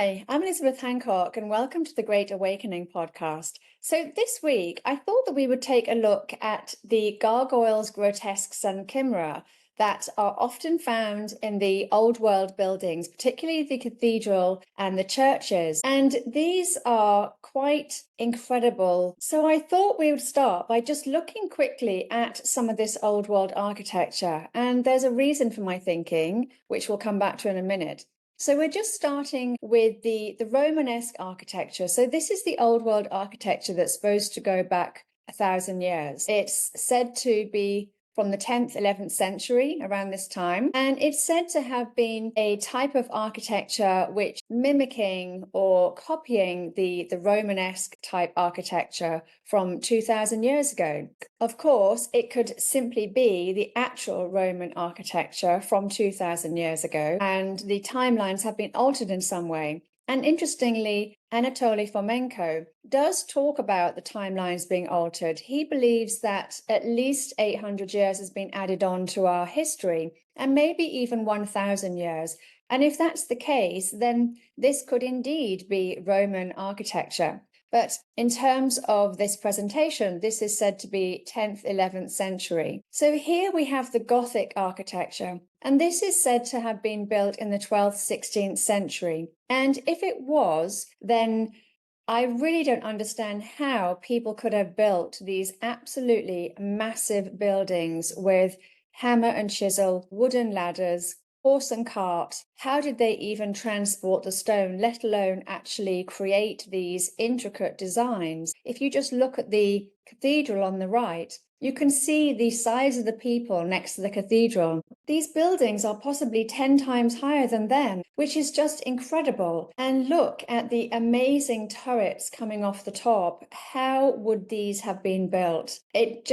Hi, I'm Elisabeth Hancock, and welcome to the Great Awakening podcast. So, this week I thought that we would take a look at the gargoyles, grotesques, and chimera that are often found in the old world buildings, particularly the cathedral and the churches. And these are quite incredible. So, I thought we would start by just looking quickly at some of this old world architecture. And there's a reason for my thinking, which we'll come back to in a minute. So we're just starting with the Romanesque architecture. So this is the old world architecture that's supposed to go back 1,000 years. It's said to be from the 10th, 11th century, around this time. And it's said to have been a type of architecture which mimicking or copying the Romanesque type architecture from 2,000 years ago. Of course, it could simply be the actual Roman architecture from 2,000 years ago, and the timelines have been altered in some way. And interestingly, Anatoly Fomenko does talk about the timelines being altered. He believes that at least 800 years has been added on to our history, and maybe even 1,000 years. And if that's the case, then this could indeed be Roman architecture. But in terms of this presentation, this is said to be 10th, 11th century. So here we have the Gothic architecture, and this is said to have been built in the 12th, 16th century. And if it was, then I really don't understand how people could have built these absolutely massive buildings with hammer and chisel, wooden ladders, horse and cart. How did they even transport the stone, let alone actually create these intricate designs? If you just look at the cathedral on the right, you can see the size of the people next to the cathedral. These buildings are possibly 10 times higher than them, which is just incredible. And look at the amazing turrets coming off the top. How would these have been built? It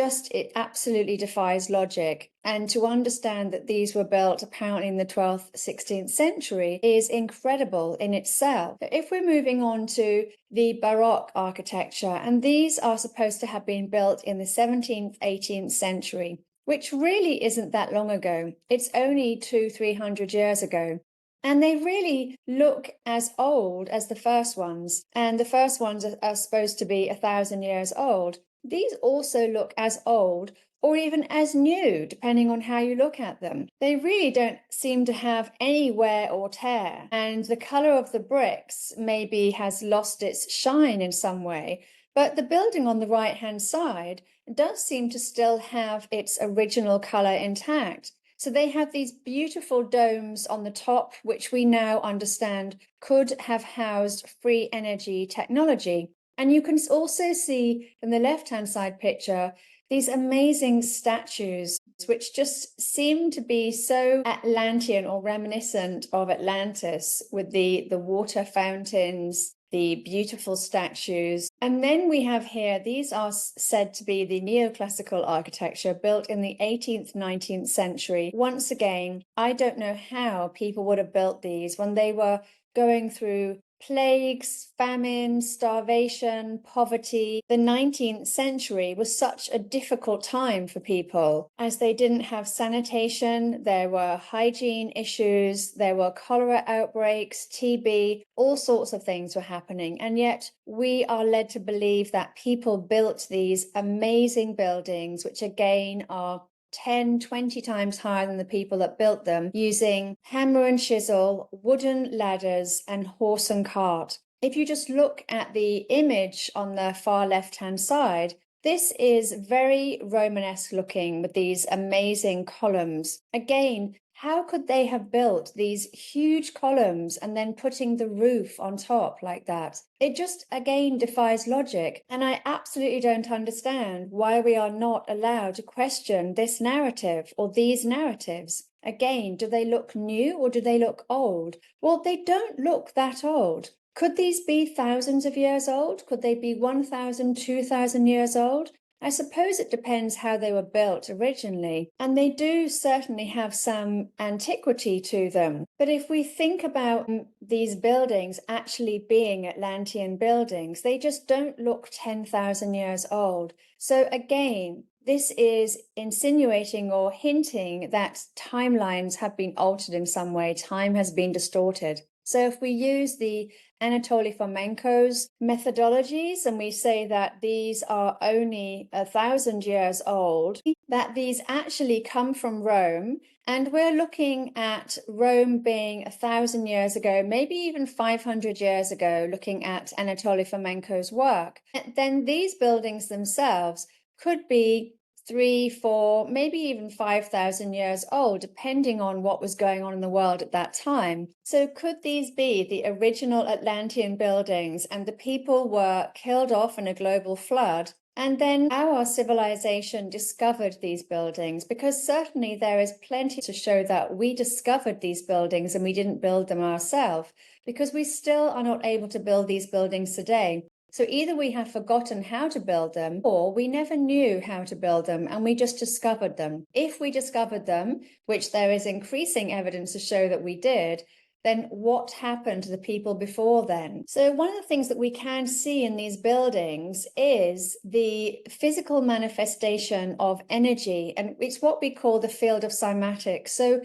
absolutely defies logic. And to understand that these were built apparently in the 12th, 16th century is incredible in itself. If we're moving on to the Baroque architecture, and these are supposed to have been built in the 17th, 18th century, which really isn't that long ago. It's only 200-300 years ago. And they really look as old as the first ones. And the first ones are supposed to be 1,000 years old. These also look as old or even as new, depending on how you look at them. They really don't seem to have any wear or tear. And the color of the bricks maybe has lost its shine in some way. But the building on the right-hand side does seem to still have its original color intact. So they have these beautiful domes on the top, which we now understand could have housed free energy technology. And you can also see in the left-hand side picture, these amazing statues, which just seem to be so Atlantean or reminiscent of Atlantis, with the water fountains, the beautiful statues. And then we have here, these are said to be the neoclassical architecture built in the 18th, 19th century. Once again, I don't know how people would have built these when they were going through plagues, famine, starvation, poverty. The 19th century was such a difficult time for people as they didn't have sanitation, there were hygiene issues, there were cholera outbreaks, TB, all sorts of things were happening. And yet we are led to believe that people built these amazing buildings, which again are 10, 20 times higher than the people that built them, using hammer and chisel, wooden ladders, and horse and cart. If you just look at the image on the far left-hand side, this is very Romanesque looking with these amazing columns. Again, how could they have built these huge columns and then putting the roof on top like that? It just, again, defies logic. And I absolutely don't understand why we are not allowed to question this narrative or these narratives. Again, do they look new or do they look old? Well, they don't look that old. Could these be thousands of years old? Could they be 1,000, 2,000 years old? I suppose it depends how they were built originally, and they do certainly have some antiquity to them. But if we think about these buildings actually being Atlantean buildings, they just don't look 10,000 years old. So again, this is insinuating or hinting that timelines have been altered in some way, time has been distorted. So if we use the Anatoly Fomenko's methodologies and we say that these are only 1,000 years old, that these actually come from Rome, and we're looking at Rome being 1,000 years ago, maybe even 500 years ago, looking at Anatoly Fomenko's work, then these buildings themselves could be 3, 4, maybe even 5,000 years old, depending on what was going on in the world at that time. So could these be the original Atlantean buildings and the people were killed off in a global flood? And then our civilization discovered these buildings, because certainly there is plenty to show that we discovered these buildings and we didn't build them ourselves, because we still are not able to build these buildings today. So either we have forgotten how to build them, or we never knew how to build them and we just discovered them. If we discovered them, which there is increasing evidence to show that we did, then what happened to the people before then? So one of the things that we can see in these buildings is the physical manifestation of energy, and it's what we call the field of cymatics. So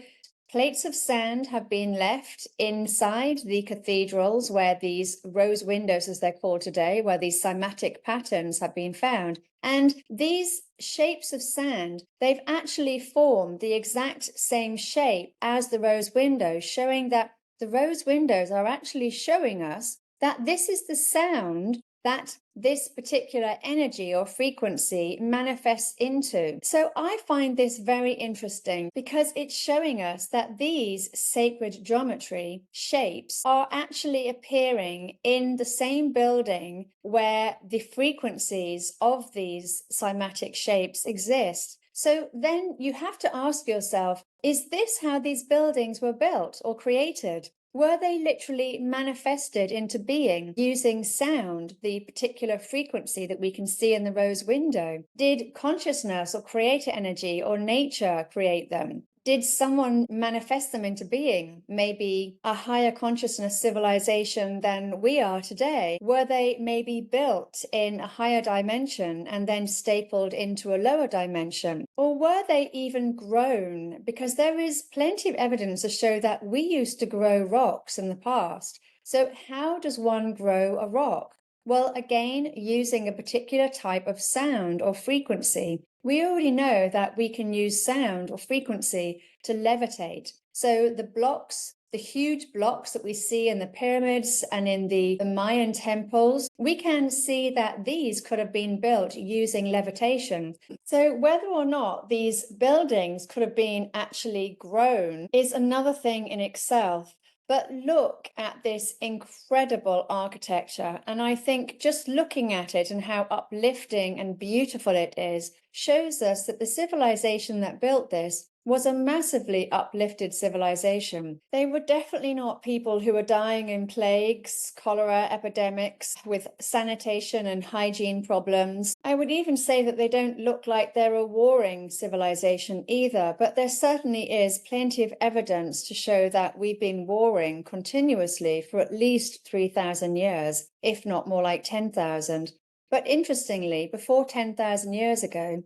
plates of sand have been left inside the cathedrals where these rose windows, as they're called today, where these cymatic patterns have been found. And these shapes of sand, they've actually formed the exact same shape as the rose windows, showing that the rose windows are actually showing us that this is the sound that this particular energy or frequency manifests into. So I find this very interesting because it's showing us that these sacred geometry shapes are actually appearing in the same building where the frequencies of these cymatic shapes exist. So then you have to ask yourself, is this how these buildings were built or created? Were they literally manifested into being using sound, the particular frequency that we can see in the rose window? Did consciousness or creator energy or nature create them? Did someone manifest them into being? Maybe a higher consciousness civilization than we are today? Were they maybe built in a higher dimension and then stapled into a lower dimension? Or were they even grown? Because there is plenty of evidence to show that we used to grow rocks in the past. So how does one grow a rock? Well, again, using a particular type of sound or frequency. We already know that we can use sound or frequency to levitate. So the blocks, the huge blocks that we see in the pyramids and in the Mayan temples, we can see that these could have been built using levitation. So whether or not these buildings could have been actually grown is another thing in itself. But look at this incredible architecture. And I think just looking at it and how uplifting and beautiful it is shows us that the civilization that built this was a massively uplifted civilization. They were definitely not people who were dying in plagues, cholera epidemics, with sanitation and hygiene problems. I would even say that they don't look like they're a warring civilization either, but there certainly is plenty of evidence to show that we've been warring continuously for at least 3,000 years, if not more like 10,000. But interestingly, before 10,000 years ago,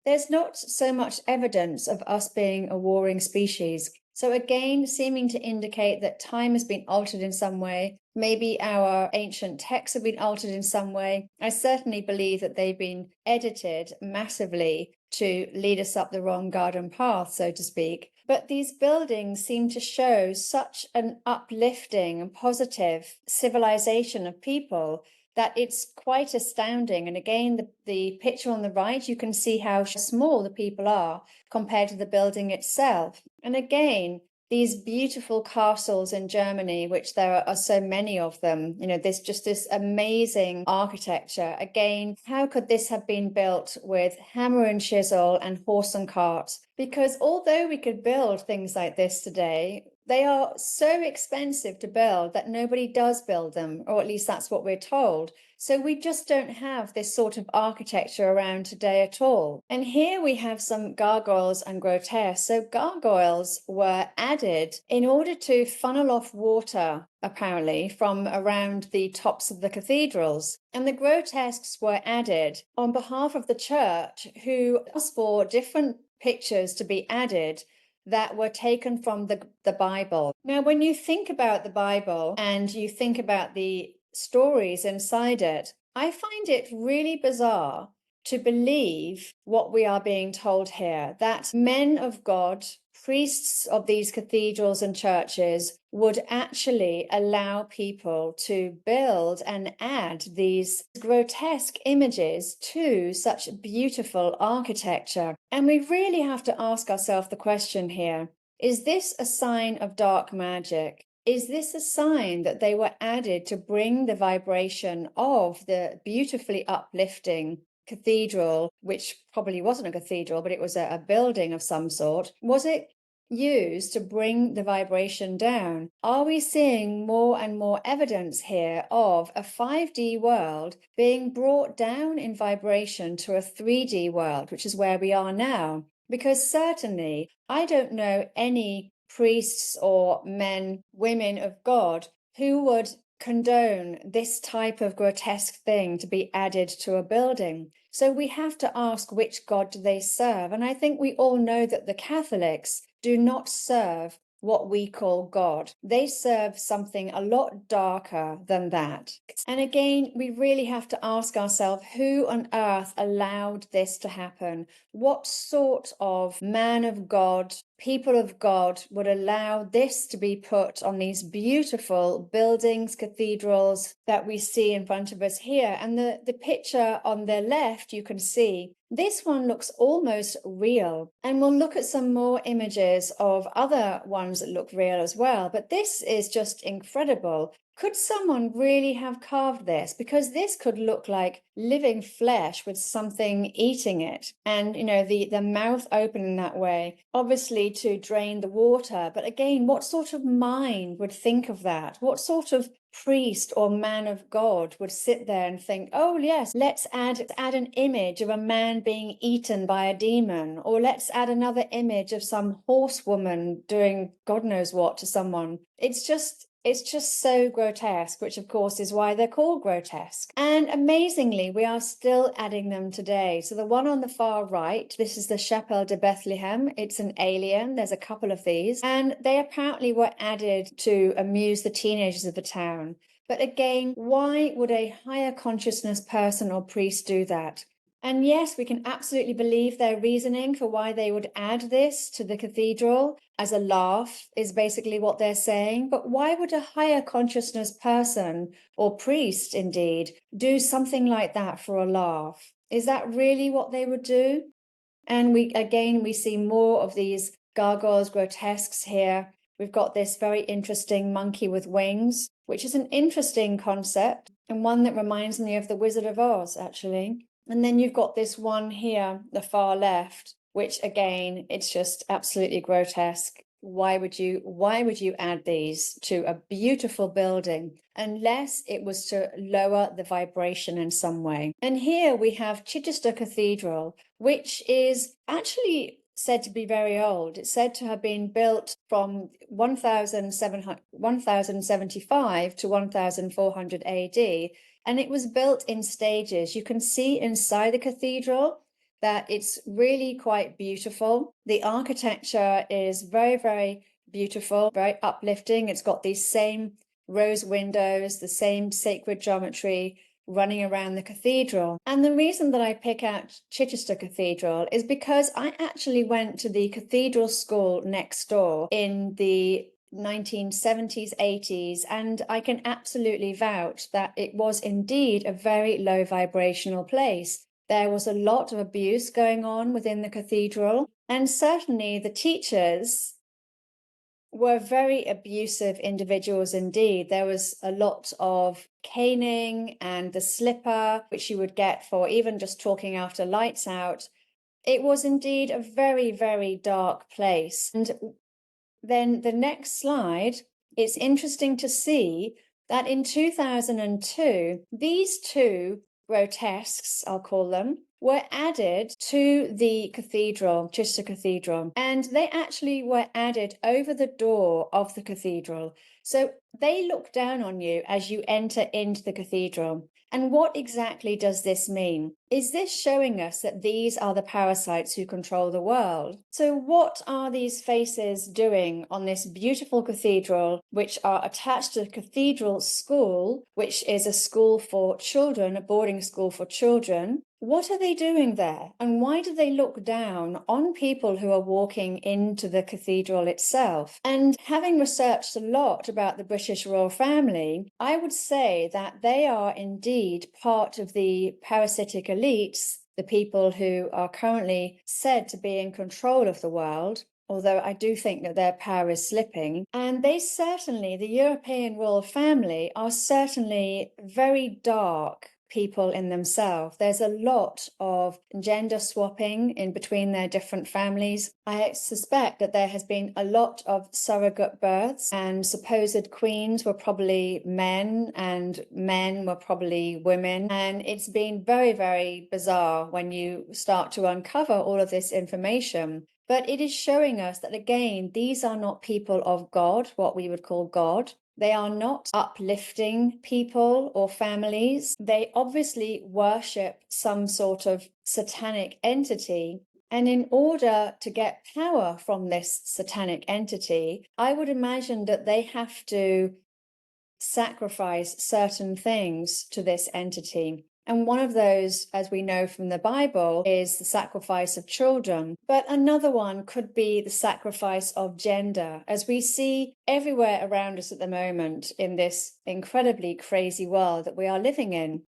there's not so much evidence of us being a warring species. So again, seeming to indicate that time has been altered in some way. Maybe our ancient texts have been altered in some way. I certainly believe that they've been edited massively to lead us up the wrong garden path, so to speak. But these buildings seem to show such an uplifting and positive civilization of people that it's quite astounding. And again, the picture on the right, you can see how small the people are compared to the building itself. And again, these beautiful castles in Germany, which there are so many of them, there's just this amazing architecture. Again, how could this have been built with hammer and chisel and horse and cart? Because although we could build things like this today, they are so expensive to build that nobody does build them, or at least that's what we're told. So we just don't have this sort of architecture around today at all. And here we have some gargoyles and grotesques. So gargoyles were added in order to funnel off water, apparently, from around the tops of the cathedrals. And the grotesques were added on behalf of the church, who asked for different pictures to be added that were taken from the Bible. Now, when you think about the Bible and you think about the stories inside it, I find it really bizarre to believe what we are being told here, that men of God, priests of these cathedrals and churches, would actually allow people to build and add these grotesque images to such beautiful architecture. And we really have to ask ourselves the question here, is this a sign of dark magic? Is this a sign that they were added to bring the vibration of the beautifully uplifting cathedral, which probably wasn't a cathedral, but it was a building of some sort? Was it used to bring the vibration down? Are we seeing more and more evidence here of a 5D world being brought down in vibration to a 3D world, which is where we are now? Because certainly I don't know any priests or men, women of God who would condone this type of grotesque thing to be added to a building. So we have to ask, which God do they serve? And I think we all know that the Catholics do not serve what we call God. They serve something a lot darker than that. And again, we really have to ask ourselves, who on earth allowed this to happen? What sort of man of God, people of God, would allow this to be put on these beautiful buildings, cathedrals that we see in front of us here? And the picture on the left, you can see this one looks almost real. And we'll look at some more images of other ones that look real as well. But this is just incredible. Could someone really have carved this? Because this could look like living flesh with something eating it. And, the mouth open in that way, obviously to drain the water. But again, what sort of mind would think of that? What sort of priest or man of God would sit there and think, oh yes, let's add an image of a man being eaten by a demon, or let's add another image of some horsewoman doing God knows what to someone. It's just so grotesque, which of course is why they're called grotesque. And amazingly, we are still adding them today. So the one on the far right, this is the Chapelle de Bethlehem. It's an alien. There's a couple of these. And they apparently were added to amuse the teenagers of the town. But again, why would a higher consciousness person or priest do that? And yes, we can absolutely believe their reasoning for why they would add this to the cathedral as a laugh, is basically what they're saying. But why would a higher consciousness person, or priest indeed, do something like that for a laugh? Is that really what they would do? And we see more of these gargoyles, grotesques here. We've got this very interesting monkey with wings, which is an interesting concept and one that reminds me of the Wizard of Oz, actually. And then you've got this one here, the far left, which again, it's just absolutely grotesque. Why would you add these to a beautiful building unless it was to lower the vibration in some way? And here we have Chichester Cathedral, which is actually said to be very old. It's said to have been built from 1075 to 1400 AD, and it was built in stages. You can see inside the cathedral that it's really quite beautiful. The architecture is very, very beautiful, very uplifting. It's got these same rose windows, the same sacred geometry running around the cathedral. And the reason that I pick out Chichester Cathedral is because I actually went to the cathedral school next door in the 1970s, 80s, and I can absolutely vouch that it was indeed a very low vibrational place. There was a lot of abuse going on within the cathedral, and certainly the teachers were very abusive individuals indeed. There was a lot of caning and the slipper, which you would get for even just talking after lights out. It was indeed a very, very dark place. And then the next slide, it's interesting to see that in 2002, these two grotesques, I'll call them, were added to the cathedral, Chichester Cathedral, and they actually were added over the door of the cathedral. So they look down on you as you enter into the cathedral. And what exactly does this mean? Is this showing us that these are the parasites who control the world? So what are these faces doing on this beautiful cathedral, which are attached to the cathedral school, which is a school for children, a boarding school for children? What are they doing there? And why do they look down on people who are walking into the cathedral itself? And having researched a lot about the British royal family, I would say that they are indeed part of the parasitic elites, the people who are currently said to be in control of the world, although I do think that their power is slipping. And they certainly, the European royal family, are certainly very dark people in themselves. There's a lot of gender swapping in between their different families. I suspect that there has been a lot of surrogate births, and supposed queens were probably men and men were probably women. And it's been very, very bizarre when you start to uncover all of this information. But it is showing us that, again, these are not people of God, what we would call God. They are not uplifting people or families. They obviously worship some sort of satanic entity. And in order to get power from this satanic entity, I would imagine that they have to sacrifice certain things to this entity. And one of those, as we know from the Bible, is the sacrifice of children. But another one could be the sacrifice of gender, as we see everywhere around us at the moment in this incredibly crazy world that we are living in.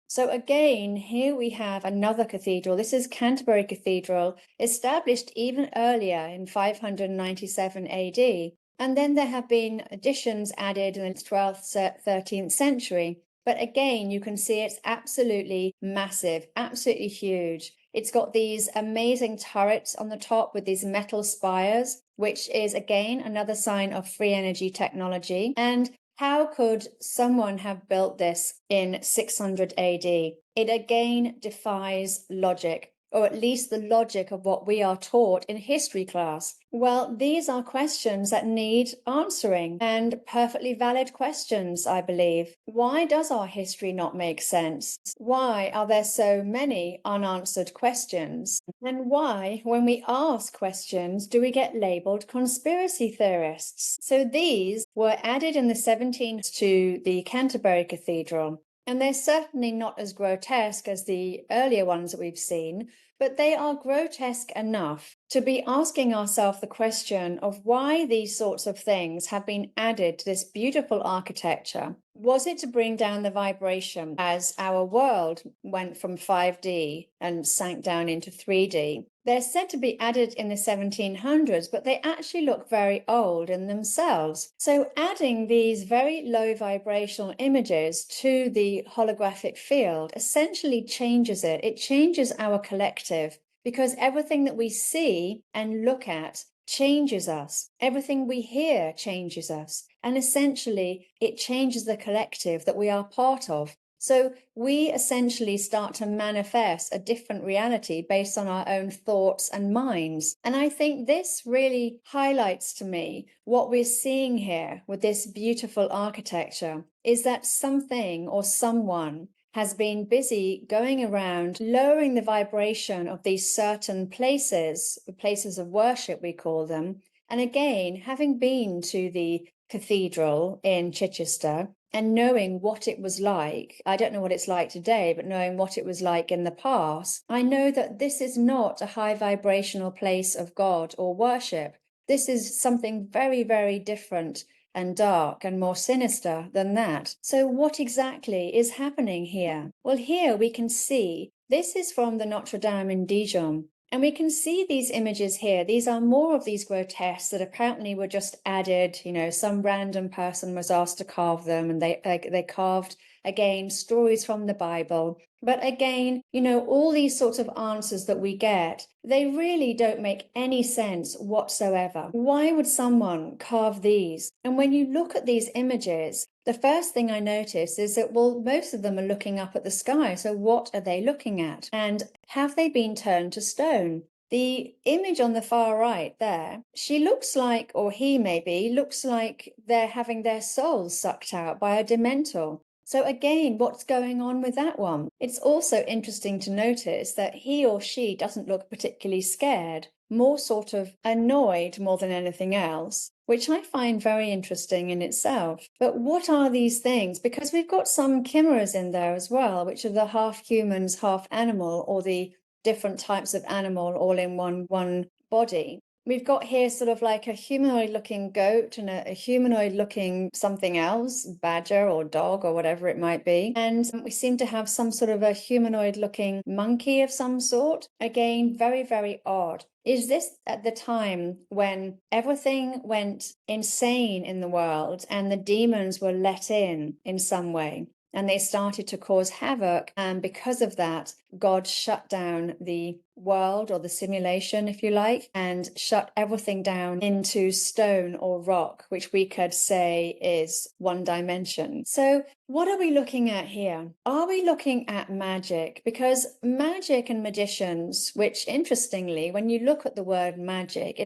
So again, here we have another cathedral. This is Canterbury Cathedral, established even earlier in 597 AD. And then there have been additions added in the 12th, 13th century. But again, you can see it's absolutely massive, absolutely huge. It's got these amazing turrets on the top with these metal spires, which is again another sign of free energy technology. And how could someone have built this in 600 AD? It again defies logic, or at least the logic of what we are taught in history class. Well, these are questions that need answering, and perfectly valid questions, I believe. Why does our history not make sense? Why are there so many unanswered questions? And why, when we ask questions, do we get labeled conspiracy theorists? So these were added in the 17th to the Canterbury Cathedral. And they're certainly not as grotesque as the earlier ones that we've seen, but they are grotesque enough to be asking ourselves the question of why these sorts of things have been added to this beautiful architecture. Was it to bring down the vibration as our world went from 5D and sank down into 3D? They're said to be added in the 1700s, but they actually look very old in themselves. So adding these very low vibrational images to the holographic field essentially changes it. It changes our collective, because everything that we see and look at changes us. Everything we hear changes us. And essentially, it changes the collective that we are part of. So we essentially start to manifest a different reality based on our own thoughts and minds. And I think this really highlights to me what we're seeing here with this beautiful architecture is that something or someone has been busy going around lowering the vibration of these certain places, the places of worship, we call them. And again, having been to the cathedral in Chichester and knowing what it was like, I don't know what it's like today, but knowing what it was like in the past, I know that this is not a high vibrational place of God or worship. This is something very, very different and dark and more sinister than that. So what exactly is happening here? Well, here we can see this is from the Notre Dame in Dijon. And we can see these images here. These are more of these grotesques that apparently were just added. You know, some random person was asked to carve them, and they carved again, stories from the Bible. But again, all these sorts of answers that we get, they really don't make any sense whatsoever. Why would someone carve these? And when you look at these images, the first thing I notice is that, well, most of them are looking up at the sky. So what are they looking at? And have they been turned to stone? The image on the far right there, she looks like, or he maybe, looks like they're having their souls sucked out by a dementor. So again, what's going on with that one? It's also interesting to notice that he or she doesn't look particularly scared, more sort of annoyed more than anything else, which I find very interesting in itself. But what are these things? Because we've got some chimeras in there as well, which are the half humans, half animal, or the different types of animal all in one body. We've got here sort of like a humanoid looking goat and a humanoid looking something else, badger or dog or whatever it might be. And we seem to have some sort of a humanoid looking monkey of some sort. Again, very, very odd. Is this at the time when everything went insane in the world and the demons were let in some way? And they started to cause havoc. And because of that, God shut down the world, or the simulation, if you like, and shut everything down into stone or rock, which we could say is one dimension. So what are we looking at here? Are we looking at magic? Because magic and magicians, which interestingly, when you look at the word magic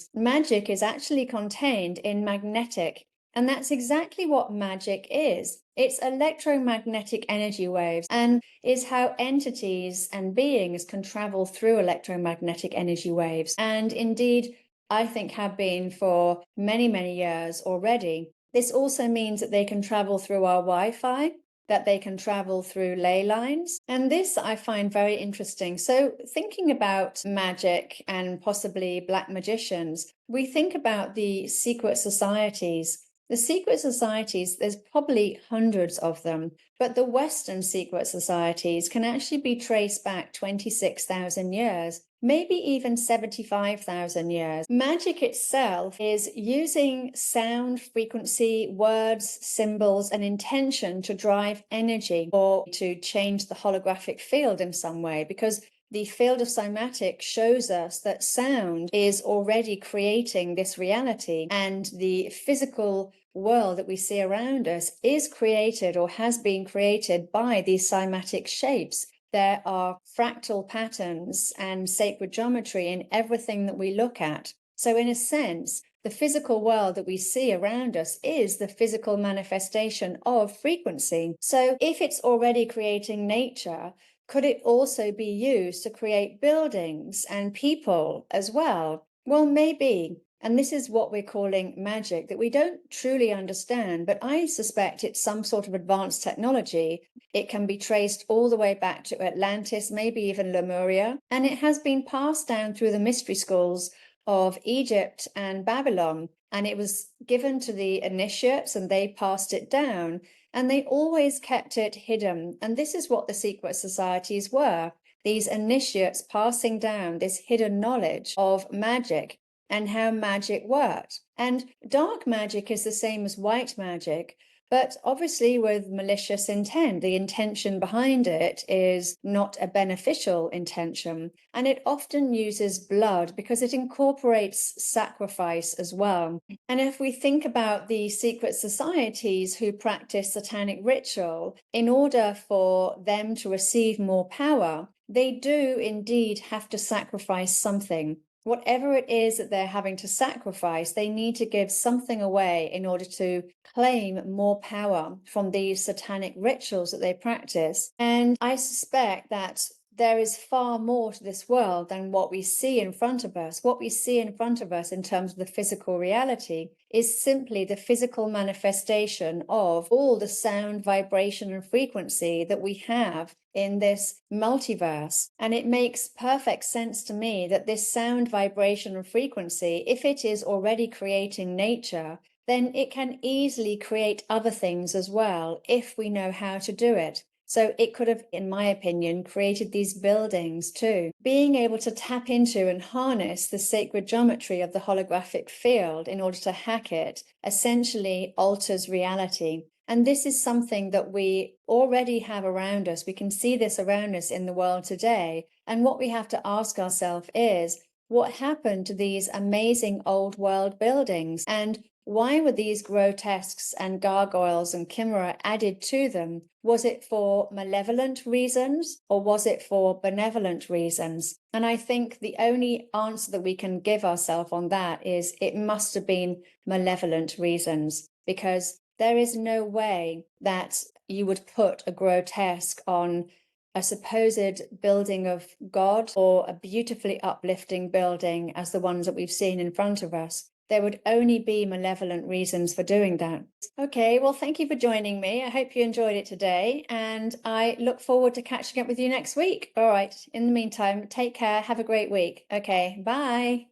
is actually contained in magnetic. And that's exactly what magic is. It's electromagnetic energy waves, and is how entities and beings can travel through electromagnetic energy waves. And indeed, I think have been for many, many years already. This also means that they can travel through our Wi-Fi, that they can travel through ley lines. And this I find very interesting. So thinking about magic and possibly black magicians, we think about the secret societies. The secret societies, there's probably hundreds of them, but the Western secret societies can actually be traced back 26,000 years, maybe even 75,000 years. Magic itself is using sound, frequency, words, symbols, and intention to drive energy or to change the holographic field in some way, because the field of cymatic shows us that sound is already creating this reality, and the physical world that we see around us is created or has been created by these cymatic shapes. There are fractal patterns and sacred geometry in everything that we look at. So in a sense, the physical world that we see around us is the physical manifestation of frequency. So if it's already creating nature, could it also be used to create buildings and people as well? Well, maybe. And this is what we're calling magic that we don't truly understand, but I suspect it's some sort of advanced technology. It can be traced all the way back to Atlantis, maybe even Lemuria, and it has been passed down through the mystery schools of Egypt and Babylon. And it was given to the initiates and they passed it down. And they always kept it hidden. And this is what the secret societies were. These initiates passing down this hidden knowledge of magic and how magic worked. And dark magic is the same as white magic, but obviously with malicious intent. The intention behind it is not a beneficial intention. And it often uses blood because it incorporates sacrifice as well. And if we think about the secret societies who practice satanic ritual, in order for them to receive more power, they do indeed have to sacrifice something. Whatever it is that they're having to sacrifice, they need to give something away in order to claim more power from these satanic rituals that they practice. And I suspect that there is far more to this world than what we see in front of us. What we see in front of us in terms of the physical reality is simply the physical manifestation of all the sound, vibration, and frequency that we have in this multiverse. And it makes perfect sense to me that this sound, vibration, and frequency, if it is already creating nature, then it can easily create other things as well if we know how to do it. So it could have, in my opinion, created these buildings too. Being able to tap into and harness the sacred geometry of the holographic field in order to hack it essentially alters reality. And this is something that we already have around us. We can see this around us in the world today. And what we have to ask ourselves is, what happened to these amazing old world buildings? And why were these grotesques and gargoyles and chimera added to them? Was it for malevolent reasons or was it for benevolent reasons? And I think the only answer that we can give ourselves on that is it must have been malevolent reasons, because there is no way that you would put a grotesque on a supposed building of God or a beautifully uplifting building as the ones that we've seen in front of us. There would only be malevolent reasons for doing that. Okay, well, thank you for joining me. I hope you enjoyed it today, and I look forward to catching up with you next week. All right, in the meantime, take care. Have a great week. Okay, bye.